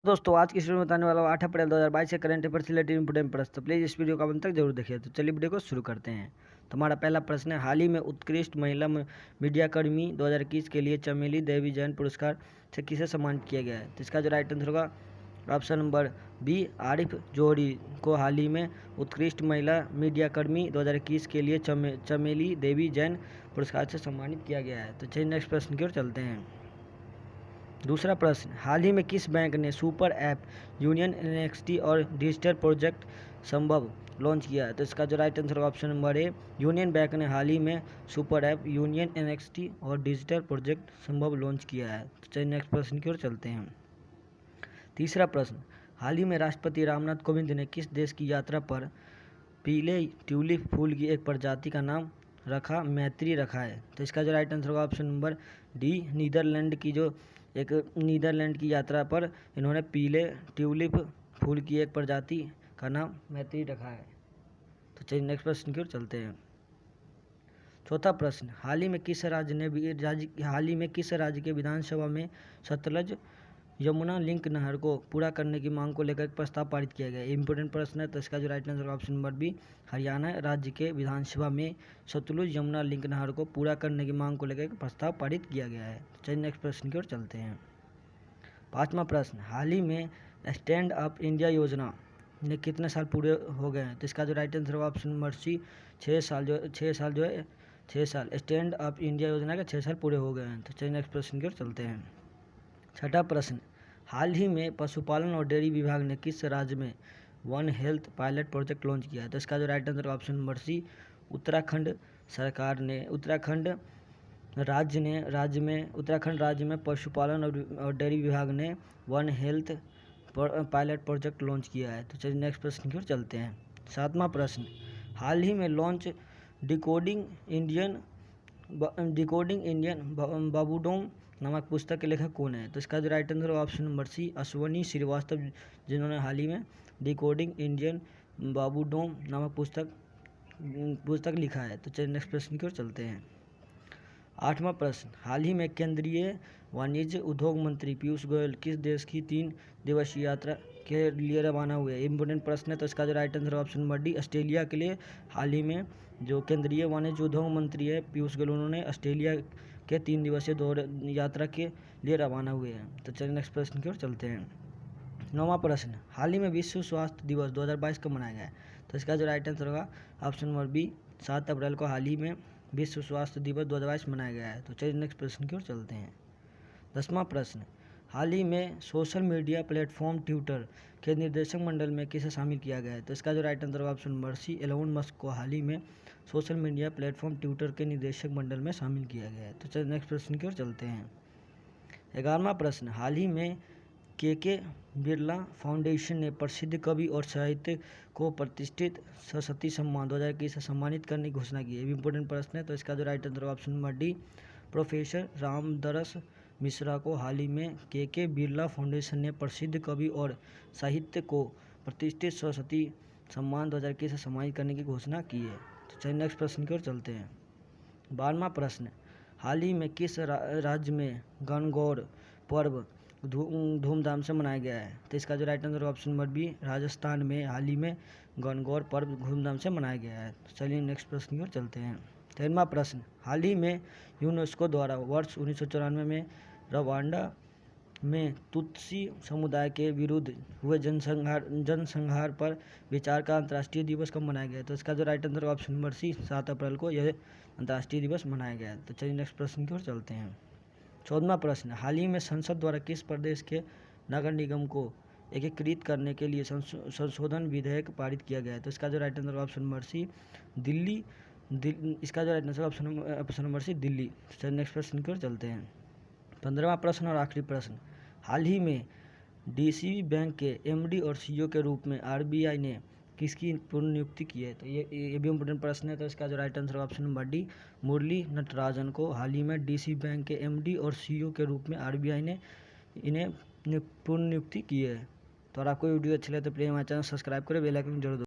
दोस्तों आज की वीडियो में बताने वाला हूँ 8 अप्रैल 2022 से करंट अफेयर से रिलेटेड इंपोर्टेंट प्रश्न। तो प्लीज़ इस वीडियो को अंत तक जरूर देखिए। तो चलिए वीडियो को शुरू करते हैं। तो हमारा पहला प्रश्न है, हाल ही में उत्कृष्ट महिला मीडियाकर्मी 2021 के लिए चमेली देवी जैन पुरस्कार से किसे सम्मानित किया गया है? तो इसका जो राइट आंसर होगा ऑप्शन नंबर बी, आरिफ जोहरी को हाल ही में उत्कृष्ट महिला मीडियाकर्मी 2021 के लिए चमेली देवी जैन पुरस्कार से सम्मानित किया गया है। तो चलिए नेक्स्ट प्रश्न की ओर चलते हैं। दूसरा प्रश्न, हाल ही में किस बैंक ने सुपर ऐप यूनियन एनएक्सटी और डिजिटल प्रोजेक्ट संभव लॉन्च किया है? तो इसका जो right answer option number A, union bank ने हाल ही में सुपर ऐप यूनियन एनएक्सटी और डिजिटल प्रोजेक्ट संभव लॉन्च किया है। तो चलिए नेक्स्ट प्रश्न की ओर चलते हैं। तीसरा प्रश्न, हाल ही में राष्ट्रपति रामनाथ कोविंद ने किस देश की यात्रा पर पीले ट्यूलिप फूल की एक प्रजाति का नाम मैत्री रखा है? तो इसका जो राइट आंसर होगा ऑप्शन नंबर डी, नीदरलैंड की यात्रा पर इन्होंने पीले ट्यूलिप फूल की एक प्रजाति का नाम मैत्री रखा है। तो चलिए नेक्स्ट प्रश्न की ओर चलते हैं। चौथा प्रश्न, हाल ही में किस राज्य के विधानसभा में सतलज यमुना लिंक नहर को पूरा करने की मांग को लेकर एक प्रस्ताव पारित किया गया? इंपॉर्टेंट प्रश्न है। तो इसका जो right answer option number B, Haryana राज्य के विधानसभा में सतलुज यमुना लिंक नहर को पूरा करने की मांग को लेकर एक प्रस्ताव पारित किया गया है। तो चलिए नेक्स्ट प्रश्न की ओर चलते हैं। पाँचवा प्रश्न, हाल ही में स्टैंड अप इंडिया योजना ने कितने साल पूरे हो गए हैं? तो इसका जो राइट आंसर होगा ऑप्शन नंबर सी, 6 साल स्टैंड अप इंडिया योजना के 6 साल पूरे हो गए हैं। तो चलिए नेक्स्ट प्रश्न की ओर चलते हैं। छठा प्रश्न, हाल ही में पशुपालन और डेयरी विभाग ने किस राज्य में one health pilot project launch किया है? तो इसका जो right answer option number C, Uttarakhand राज्य में पशुपालन और डेयरी विभाग ने one health pilot project launch किया है। तो चलिए नेक्स्ट प्रश्न की ओर चलते हैं। सातवां प्रश्न, हाल ही में लॉन्च डिकोडिंग इंडियन बाबूडोम नामक पुस्तक के लेखक कौन है? तो इसका जो right answer option number C, Ashwani Srivastava, जिन्होंने हाल ही में डिकोडिंग इंडियन बाबूडोम नामक पुस्तक लिखा है। तो चलिए नेक्स्ट प्रश्न की ओर चलते हैं। आठवां प्रश्न, हाल ही में केंद्रीय वाणिज्य उद्योग मंत्री पीयूष गोयल किस देश की 3 दिवसीय यात्रा के लिए रवाना हुए? इंपोर्टेंट प्रश्न है। तो इसका जो right answer option number D, Australia के लिए हाल ही में जो केंद्रीय वाणिज्य उद्योग मंत्री है पीयूष गोयल, उन्होंने ऑस्ट्रेलिया के 3 दिवसीय यात्रा के लिए रवाना हुए हैं। तो चलिए नेक्स्ट प्रश्न की ओर चलते हैं। नौवां प्रश्न, हाल ही में विश्व स्वास्थ्य दिवस 2022 कब मनाया गया है? तो इसका जो राइट आंसर होगा ऑप्शन नंबर बी, 7 अप्रैल को हाल ही में विश्व स्वास्थ्य दिवस 2022 मनाया गया है। तो चलिए नेक्स्ट प्रश्न की ओर चलते हैं। 10वां प्रश्न, हाल ही में सोशल मीडिया प्लेटफॉर्म ट्विटर के निदेशक मंडल में किसे शामिल किया गया है? तो इसका जो राइट आंसर होगा option number C, Elon Musk को हाल ही में सोशल मीडिया प्लेटफॉर्म ट्विटर के निदेशक मंडल में शामिल किया गया है। तो चलिए नेक्स्ट प्रश्न की ओर चलते हैं। 11वां प्रश्न, हाल ही में के बिरला फाउंडेशन ने प्रसिद्ध कवि और साहित्यिक को प्रतिष्ठित सरस्वती सम्मान 2021 से सम्मानित करने की घोषणा की है। इंपोर्टेंट प्रश्न है। तो इसका जो right answer option number D, professor Ramdaras Mishra को हाल ही में के बिरला फाउंडेशन ने प्रसिद्ध कवि और साहित्य को प्रतिष्ठित सरस्वती सम्मान 2021 से सम्मानित करने की घोषणा की है। तो चलिए नेक्स्ट प्रश्न की ओर चलते हैं। 12वां प्रश्न, हाल ही में किस राज्य में गणगौर पर्व धूमधाम से मनाया गया है? तो इसका जो right answer option number B, Rajasthan में हाल ही में गणगौर पर्व धूमधाम से मनाया गया है। तो चलिए नेक्स्ट प्रश्न की ओर चलते हैं। 13वां प्रश्न, हाल ही में यूनेस्को द्वारा वर्ष 1994 में रवांडा में तुत्सी समुदाय के विरुद्ध हुए जनसंहार पर विचार का अंतर्राष्ट्रीय दिवस कब मनाया गया है? तो इसका जो right answer option number C, 7 अप्रैल को यह अंतर्राष्ट्रीय दिवस मनाया गया है। तो चलिए नेक्स्ट प्रश्न की ओर चलते हैं। 14वां प्रश्न, हाल ही में संसद द्वारा किस प्रदेश के नगर निगम को एकीकृत करने के लिए संशोधन विधेयक पारित किया गया है? तो इसका जो right answer option number C, Delhi. इसका जो right answer option number C, Delhi. चलिए नेक्स्ट प्रश्न की ओर चलते हैं। 15वां प्रश्न और आखिरी प्रश्न, हाल ही में डीसीबी बैंक के एमडी और सीईओ के रूप में आरबीआई ने किसकी पुनर्नियुक्ति की है? तो ये भी इम्पोर्टेंट प्रश्न है। तो इसका जो right answer option number D, Murali Natarajan को हाल ही में डीसीबी बैंक के एमडी और सीईओ के रूप में आरबीआई ने इन्हें पुनर्नियुक्ति की है। तो अगर आपको वीडियो अच्छी लगे तो प्लीज़ हमारे चैनल सब्सक्राइब करें, बेल आइकन जरूर